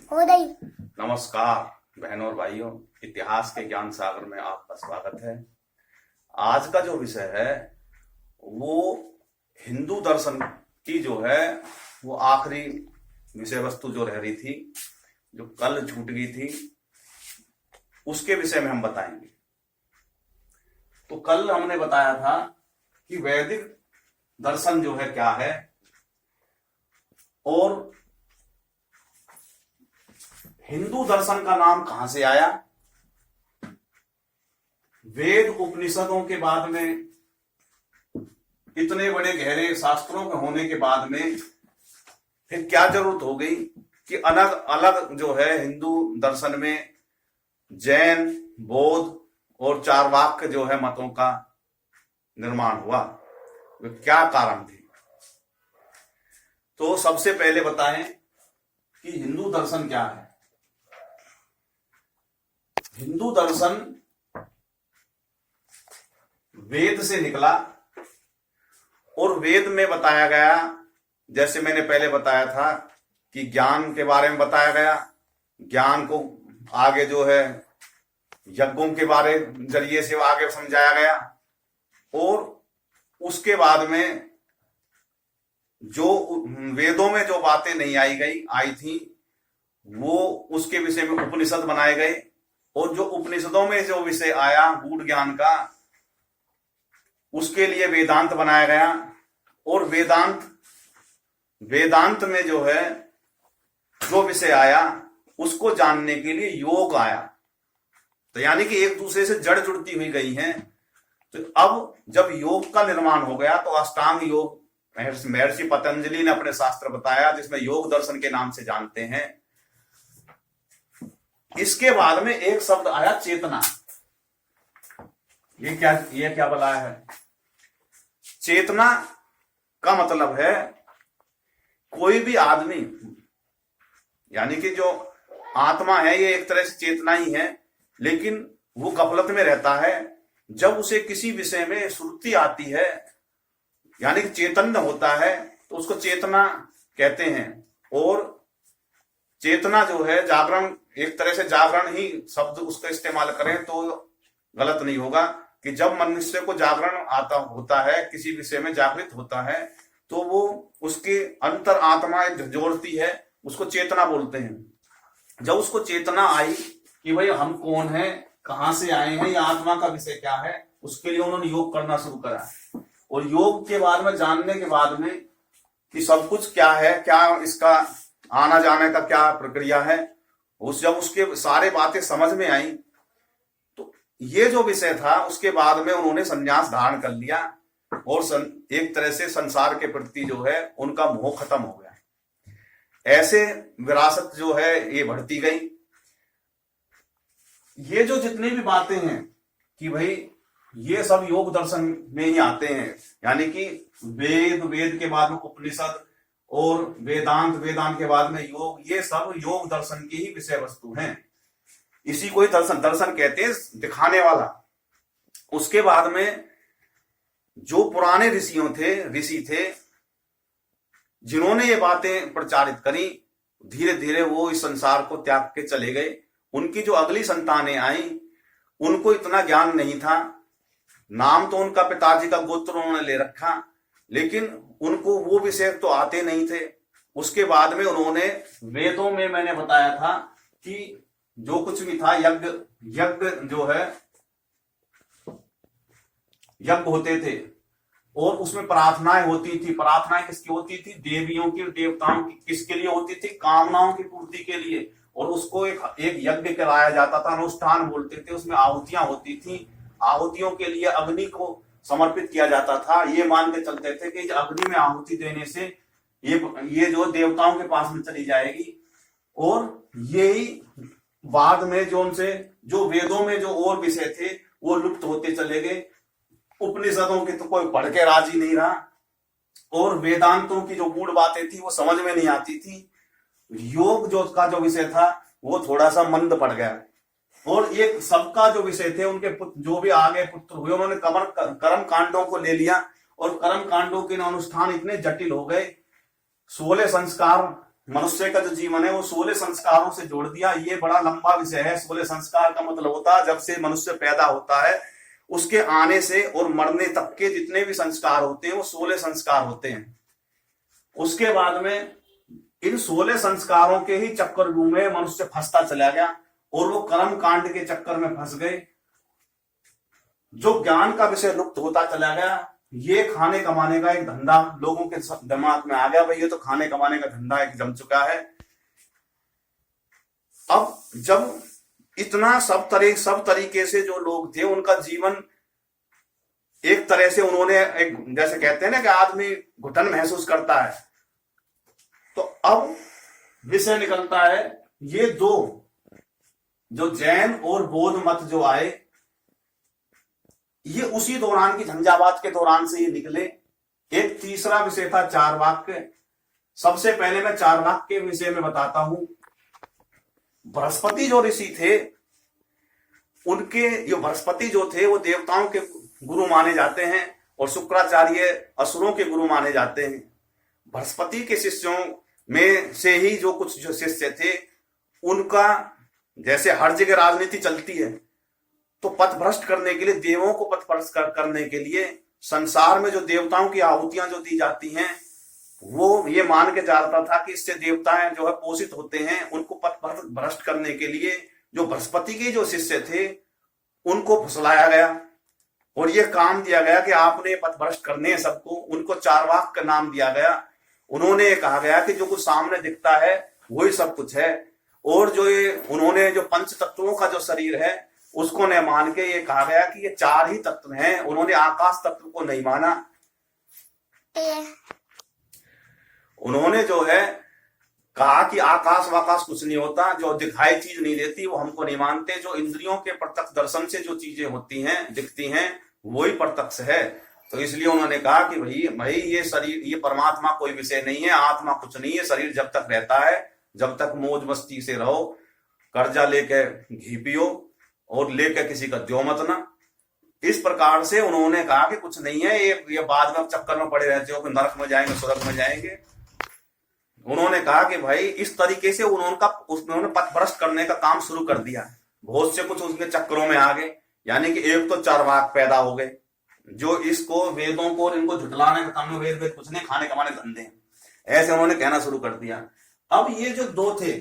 नमस्कार बहनों और भाइयों, इतिहास के ज्ञान सागर में आपका स्वागत है। आज का जो विषय है वो हिंदू दर्शन की जो है वो आखिरी विषय वस्तु जो रह रही थी, जो कल छूट गई थी, उसके विषय में हम बताएंगे। तो कल हमने बताया था कि वैदिक दर्शन जो है क्या है और हिंदू दर्शन का नाम कहां से आया। वेद उपनिषदों के बाद में, इतने बड़े गहरे शास्त्रों के होने के बाद में फिर क्या जरूरत हो गई कि अलग अलग जो है हिंदू दर्शन में जैन, बौद्ध और चार्वाक जो है मतों का निर्माण हुआ। वे क्या कारण थे? तो सबसे पहले बताएं कि हिंदू दर्शन क्या है। हिंदू दर्शन वेद से निकला और वेद में बताया गया, जैसे मैंने पहले बताया था कि ज्ञान के बारे में बताया गया, ज्ञान को आगे जो है यज्ञों के बारे जरिए से आगे समझाया गया और उसके बाद में जो वेदों में जो बातें नहीं आई थी वो उसके विषय में उपनिषद बनाए गए और जो उपनिषदों में जो विषय आया गूढ़ ज्ञान का, उसके लिए वेदांत बनाया गया और वेदांत में जो है जो विषय आया उसको जानने के लिए योग आया। तो यानी कि एक दूसरे से जड़ जुड़ती हुई गई हैं। तो अब जब योग का निर्माण हो गया तो अष्टांग योग महर्षि पतंजलि ने अपने शास्त्र बताया, जिसमें योग दर्शन के नाम से जानते हैं। इसके बाद में एक शब्द आया चेतना। ये क्या बताया है? चेतना का मतलब है कोई भी आदमी, यानी कि जो आत्मा है ये एक तरह से चेतना ही है, लेकिन वो गफलत में रहता है। जब उसे किसी विषय में सुर्ती आती है, यानी कि चैतन्य होता है, तो उसको चेतना कहते हैं। और चेतना जो है जागरण, एक तरह से जागरण ही शब्द उसका इस्तेमाल करें तो गलत नहीं होगा कि जब मनुष्य को जागरण आता होता है, किसी विषय में जागृत होता है, तो वो उसके अंतर आत्मा एक जोड़ती है, उसको चेतना बोलते हैं। जब उसको चेतना आई कि भाई हम कौन है, कहां से आए हैं, या आत्मा का विषय क्या है, उसके लिए उन्होंने योग करना शुरू करा। और योग के बाद में जानने के बाद में कि सब कुछ क्या है, क्या इसका आना जाने का क्या प्रक्रिया है, जब उसके सारे बातें समझ में आई तो ये जो विषय था उसके बाद में उन्होंने संन्यास धारण कर लिया और एक तरह से संसार के प्रति जो है उनका मोह खत्म हो गया। ऐसे विरासत जो है ये बढ़ती गई। ये जो जितनी भी बातें हैं कि भाई ये सब योग दर्शन में ही आते हैं, यानी कि वेद के बाद में उपनिषद और वेदांत के बाद में योग, ये सब योग दर्शन की ही विषय वस्तु हैं। इसी को ही दर्शन कहते हैं, दिखाने वाला। उसके बाद में जो पुराने ऋषि थे जिन्होंने ये बातें प्रचारित करी, धीरे धीरे वो इस संसार को त्याग के चले गए। उनकी जो अगली संतानें आई उनको इतना ज्ञान नहीं था। नाम तो उनका पिताजी का गोत्र उन्होंने ले रखा, लेकिन उनको वो विषय तो आते नहीं थे। उसके बाद में उन्होंने वेदों में, मैंने बताया था कि जो कुछ भी था यज्ञ जो है यज्ञ होते थे और उसमें प्रार्थनाएं होती थी। प्रार्थनाएं किसकी होती थी? देवियों की, देवताओं की। किसके लिए होती थी? कामनाओं की पूर्ति के लिए। और उसको एक यज्ञ कराया जाता था, अनुष्ठान बोलते थे। उसमें आहुतियां होती थी। आहुतियों के लिए अग्नि को समर्पित किया जाता था। ये मान के चलते थे कि अग्नि में आहुति देने से ये जो देवताओं के पास में चली जाएगी। और यही बाद में जो वेदों में जो और विषय थे वो लुप्त होते चले गए। उपनिषदों की तो कोई पढ़ के राजी नहीं रहा और वेदांतों की जो गूढ़ बातें थी वो समझ में नहीं आती थी। योग जो विषय था वो थोड़ा सा मंद पड़ गया। और एक सबका जो विषय थे, उनके जो भी आगे पुत्र हुए, उन्होंने कर्म कांडों को ले लिया और कर्म कांडों के अनुष्ठान इतने जटिल हो गए। 16 संस्कार मनुष्य का जो जीवन है वो 16 संस्कारों से जोड़ दिया। ये बड़ा लंबा विषय है। 16 संस्कार का मतलब होता है जब से मनुष्य पैदा होता है उसके आने से और मरने तक के जितने भी संस्कार होते हैं वो 16 संस्कार होते हैं। उसके बाद में इन 16 संस्कारों के ही चक्रव्यूह में मनुष्य फंसता चला गया और वो कर्म कांड के चक्कर में फंस गए। जो ज्ञान का विषय लुप्त होता चला गया। ये खाने कमाने का एक धंधा लोगों के दिमाग में आ गया, भाई ये तो खाने कमाने का धंधा एक जम चुका है। अब जब इतना सब तरीके से जो लोग थे उनका जीवन एक तरह से उन्होंने एक जैसे कहते हैं ना कि आदमी घुटन महसूस करता है, तो अब विषय निकलता है ये दो जो जैन और बौद्ध मत जो आए ये उसी दौरान की झंझावात के दौरान से ये निकले। एक तीसरा विषय था चारवाक। सबसे पहले मैं चारवाक के विषय में बताता हूं। बृहस्पति जो ऋषि थे उनके जो बृहस्पति जो थे वो देवताओं के गुरु माने जाते हैं और शुक्राचार्य असुरों के गुरु माने जाते हैं। बृहस्पति के शिष्यों में से ही जो कुछ जो शिष्य थे उनका जैसे हर जगह राजनीति चलती है तो पथ भ्रष्ट करने के लिए देवों को पथ भ्रष्ट करने के लिए संसार में जो देवताओं की आहुतियां जो दी जाती हैं वो ये मान के जाता था कि इससे देवताएं जो है पोषित होते हैं। उनको पथ भ्रष्ट करने के लिए जो बृहस्पति के जो शिष्य थे उनको फुसलाया गया और ये काम दिया गया कि आपने पथ भ्रष्ट करने हैं सबको। उनको चारवाक का नाम दिया गया। उन्होंने कहा गया कि जो कुछ सामने दिखता है वही सब कुछ है और जो ये उन्होंने जो पंच तत्वों का जो शरीर है उसको न मान के ये कहा गया कि ये 4 ही तत्व हैं। उन्होंने आकाश तत्व को नहीं माना। उन्होंने जो है कहा कि आकाश वाकाश कुछ नहीं होता, जो दिखाई चीज नहीं देती वो हमको नहीं मानते। जो इंद्रियों के प्रत्यक्ष दर्शन से जो चीजें होती हैं दिखती हैं वही प्रत्यक्ष है। तो इसलिए उन्होंने कहा कि भाई ये शरीर ये परमात्मा कोई विषय नहीं है, आत्मा कुछ नहीं है। शरीर जब तक रहता है जब तक मौज मस्ती से रहो, कर्जा लेके घी पियो और लेके किसी का जो मत ना। इस प्रकार से उन्होंने कहा कि कुछ नहीं है, ये बाद में चक्कर में पड़े रहते हो कि नरक में जाएंगे स्वर्ग में जाएंगे। उन्होंने कहा कि भाई इस तरीके से उन्होंने पथ भ्रष्ट करने का काम शुरू कर दिया। बहुत से कुछ उसके चक्करों में आ गए। यानी कि एक तो चारवाक पैदा हो गए जो इसको वेदों को और इनको झुटलाने का काम, वेद कुछ नहीं, खाने कमाने धंधे, ऐसे उन्होंने कहना शुरू कर दिया। अब ये जो दो थे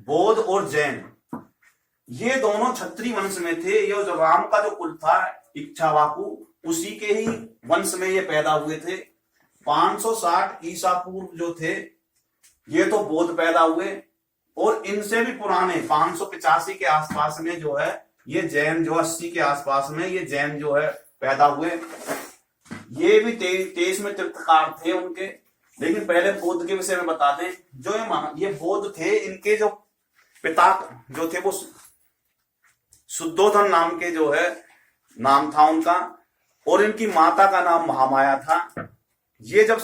बौद्ध और जैन, ये दोनों क्षत्रिय वंश में थे। ये जो राम का जो कुल था इक्ष्वाकु उसी के ही वंश में ये पैदा हुए थे। 560 ईसा पूर्व जो थे ये तो बौद्ध पैदा हुए और इनसे भी पुराने 585 के आसपास में जो है ये जैन जो 80 के आसपास में ये जैन जो है पैदा हुए। ये भी 23 में तीर्थकार थे उनके। लेकिन पहले बौद्ध के विषय में बता दें। जो ये बौद्ध थे इनके जो पिता जो थे वो शुद्धोधन नाम के जो है नाम था उनका और इनकी माता का नाम महामाया था। ये जब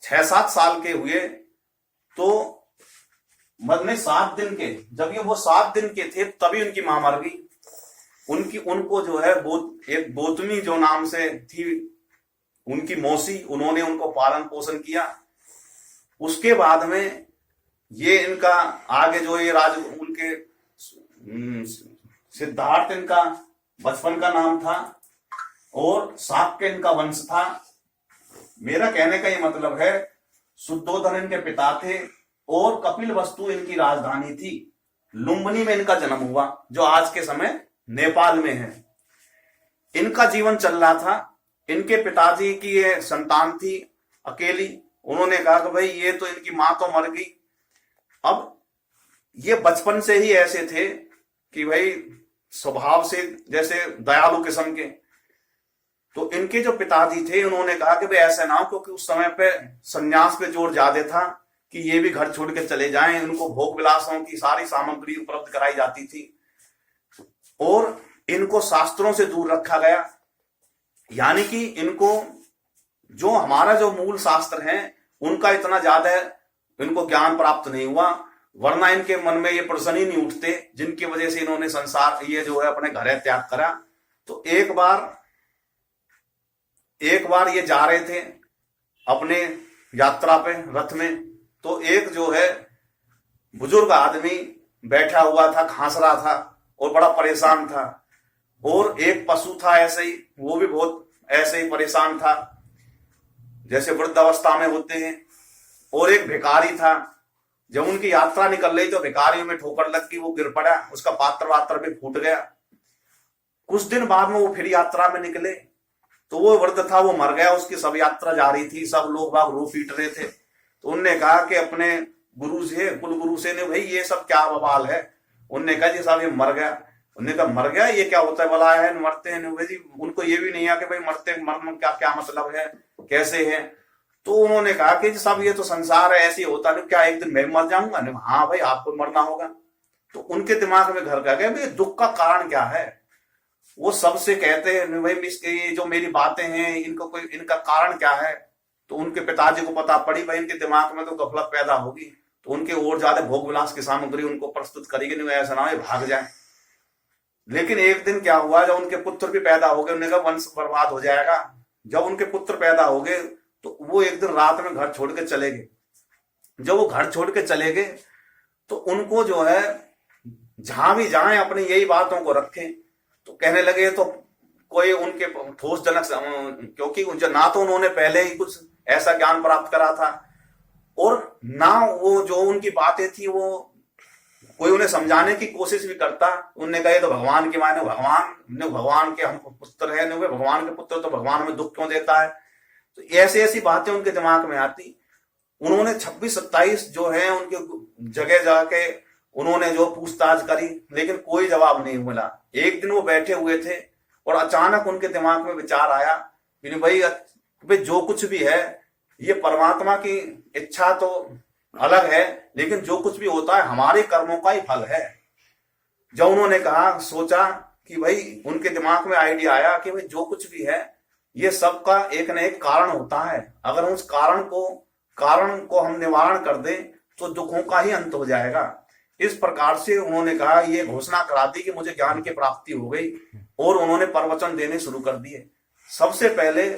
6-7 साल के हुए तो मतलब 7 दिन के, जब ये वो 7 दिन के थे तभी उनकी मां मर गई। उनको जो है एक गौतमी जो नाम से थी उनकी मौसी, उन्होंने उनको पालन पोषण किया। उसके बाद में ये इनका आगे जो ये उनके सिद्धार्थ इनका बचपन का नाम था और शाक्य इनका वंश था। मेरा कहने का ये मतलब है शुद्धोधन इनके पिता थे और कपिलवस्तु इनकी राजधानी थी। लुम्बिनी में इनका जन्म हुआ जो आज के समय नेपाल में है। इनका जीवन चल रहा था। इनके पिताजी की ये संतान थी अकेली। उन्होंने कहा कि भाई ये तो इनकी मां तो मर गई। अब ये बचपन से ही ऐसे थे कि भाई स्वभाव से जैसे दयालु किस्म के। तो इनके जो पिताजी थे उन्होंने कहा कि भाई ऐसा ना हो, क्योंकि उस समय पे संन्यास पे जोर ज्यादा था कि ये भी घर छोड़ के चले जाएं। उनको भोग विलासों की सारी सामग्री उपलब्ध कराई जाती थी और इनको शास्त्रों से दूर रखा गया। यानी कि इनको जो हमारा जो मूल शास्त्र है उनका इतना ज्यादा इनको ज्ञान प्राप्त नहीं हुआ, वरना इनके मन में ये प्रश्न ही नहीं उठते जिनकी वजह से इन्होंने संसार ये जो है अपने घर त्याग करा। तो एक बार ये जा रहे थे अपने यात्रा पे रथ में, तो एक जो है बुजुर्ग आदमी बैठा हुआ था, खांस रहा था और बड़ा परेशान था। और एक पशु था ऐसे ही, वो भी बहुत ऐसे ही परेशान था जैसे वृद्धावस्था में होते हैं। और एक भिखारी था, जब उनकी यात्रा निकल रही तो भिखारियों में ठोकर लग गई, वो गिर पड़ा, उसका पात्र वात्र भी फूट गया। कुछ दिन बाद में वो फिर यात्रा में निकले तो वो वृद्ध था, वो मर गया, उसकी सब यात्रा जारी थी, सब लोग बाग रो पीट रहे थे। तो उनने कहा कि अपने गुरु से, कुल गुरु से, ने भाई ये सब क्या बवाल है। उनने कहा जी साहब ये मर गया। उन्होंने कहा मर गया, ये क्या होता है, भला है मरते हैं भाई जी। उनको ये भी नहीं है कि भाई मरते मरने क्या क्या मतलब है, कैसे है। तो उन्होंने कहा कि साहब ये तो संसार है, ऐसे होता नहीं, क्या एक दिन मैं मर जाऊंगा। नहीं, हाँ भाई आपको मरना होगा। तो उनके दिमाग में घर का गया भाई दुख का कारण क्या है। वो सबसे कहते हैं भाई इसके ये जो मेरी बातें हैं इनको कोई इनका कारण क्या है। तो उनके पिताजी को पता पड़ी भाई इनके दिमाग में तो गफलत पैदा होगी, तो उनके और ज्यादा भोग विलास की सामग्री उनको प्रस्तुत करेगी, नहीं ऐसा ना हो भाग जाए। लेकिन एक दिन क्या हुआ, जब उनके पुत्र भी पैदा हो गए, उन्होंने कहा वंश बर्बाद हो जाएगा। जब उनके पुत्र पैदा हो गए तो वो एक दिन रात में घर छोड़ के चले गए। जब वो घर छोड़ के चले गए तो उनको जो है जहां भी जाएं अपनी यही बातों को रखें। तो कहने लगे तो कोई उनके ठोसजनक, क्योंकि ना तो उन्होंने पहले ही कुछ ऐसा ज्ञान प्राप्त करा था और ना वो जो उनकी बातें थी वो कोई उन्हें समझाने की कोशिश भी करता। उनने कहा तो भगवान की माने, भगवान के हम पुत्र है, भगवान के पुत्र तो भगवान हमें दुख क्यों देता है। तो ऐसी ऐसी बातें उनके दिमाग में आती। उन्होंने 26-27 जो है उनके जगह जाके उन्होंने जो पूछताछ करी, लेकिन कोई जवाब नहीं मिला। एक दिन वो बैठे हुए थे और अचानक उनके दिमाग में विचार आया कि भाई जो कुछ भी है ये परमात्मा की इच्छा तो अलग है, लेकिन जो कुछ भी होता है हमारे कर्मों का ही फल है। जब उन्होंने कहा, सोचा कि भाई उनके दिमाग में आइडिया आया कि भाई जो कुछ भी है ये सब का एक न एक कारण होता है। अगर उस कारण को हम निवारण कर दें तो दुखों का ही अंत हो जाएगा। इस प्रकार से उन्होंने कहा, ये घोषणा करा दी कि मुझे ज्ञान की प्राप्ति हो गई और उन्होंने प्रवचन देने शुरू कर दिए। सबसे पहले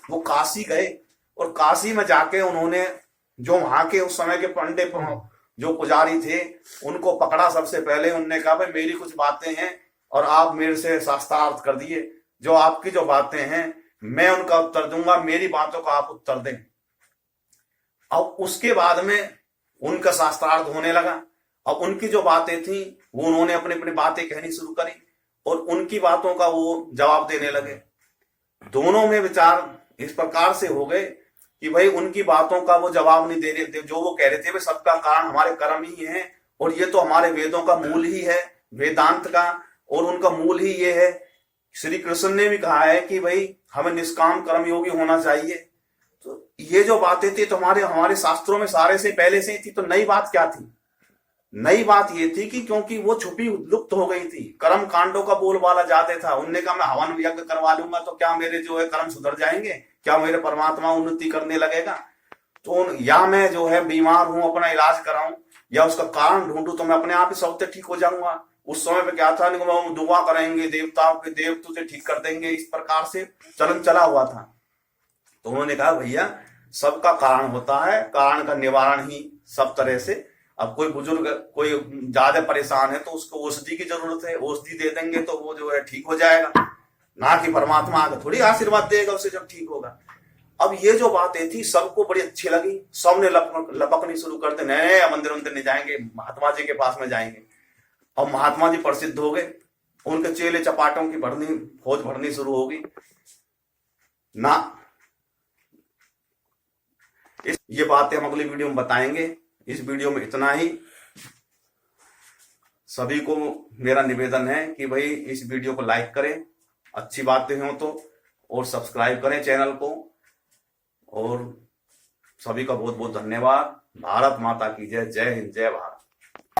वो काशी गए और काशी में जाके उन्होंने जो वहां के उस समय के पंडित जो पुजारी थे उनको पकड़ा। सबसे पहले उन्होंने कहा भाई मेरी कुछ बातें हैं और आप मेरे से शास्त्रार्थ कर दिए, जो आपकी जो बातें हैं मैं उनका उत्तर दूंगा, मेरी बातों का आप उत्तर दें। अब उसके बाद में उनका शास्त्रार्थ होने लगा। अब उनकी जो बातें थी वो उन्होंने अपनी अपनी बातें कहनी शुरू करी और उनकी बातों का वो जवाब देने लगे। दोनों में विचार इस प्रकार से हो गए कि भाई उनकी बातों का वो जवाब नहीं दे रहे थे। जो वो कह रहे थे भाई सबका कारण हमारे कर्म ही है और ये तो हमारे वेदों का मूल ही है, वेदांत का, और उनका मूल ही ये है। श्री कृष्ण ने भी कहा है कि भाई हमें निष्काम कर्मयोगी होना चाहिए। तो ये जो बातें थी तो हमारे शास्त्रों में सारे से पहले से ही थी। तो नई बात क्या थी? नई बात ये थी कि क्योंकि वो छुपी लुप्त हो गई थी, कर्म कांडों का बोलबाला ज्यादा था। उनने कहा मैं हवन यज्ञ करवा लूंगा तो क्या मेरे जो है कर्म सुधर जाएंगे, क्या मेरे परमात्मा उन्नति करने लगेगा। तो या मैं जो है बीमार हूं अपना इलाज कराऊं या उसका कारण ढूंढूं तो मैं अपने आप ही सबसे ठीक हो जाऊंगा। उस समय पे क्या था, वो दुआ करेंगे देवताओं के, देव तुझे ठीक कर देंगे, इस प्रकार से चलन चला हुआ था। तो उन्होंने कहा भैया सबका कारण होता है, कारण का निवारण ही सब तरह से। अब कोई बुजुर्ग कोई ज्यादा परेशान है तो उसको औषधि की जरूरत है, औषधि दे देंगे तो वो जो है ठीक हो जाएगा, ना कि परमात्मा आगे थोड़ी आशीर्वाद देगा उसे जब ठीक होगा। अब ये जो बातें थी सबको बड़ी अच्छी लगी, सबने लपकनी शुरू कर दी, नए मंदिर नहीं जाएंगे, महात्मा जी के पास में जाएंगे। और महात्मा जी प्रसिद्ध हो गए, उनके चेले चपाटों की फौज भरनी शुरू होगी ना। ये बातें हम अगली वीडियो में बताएंगे। इस वीडियो में इतना ही। सभी को मेरा निवेदन है कि भाई इस वीडियो को लाइक करें, अच्छी बातें हो तो, और सब्सक्राइब करें चैनल को। और सभी का बहुत बहुत धन्यवाद। भारत माता की जय। जय हिंद, जय भारत।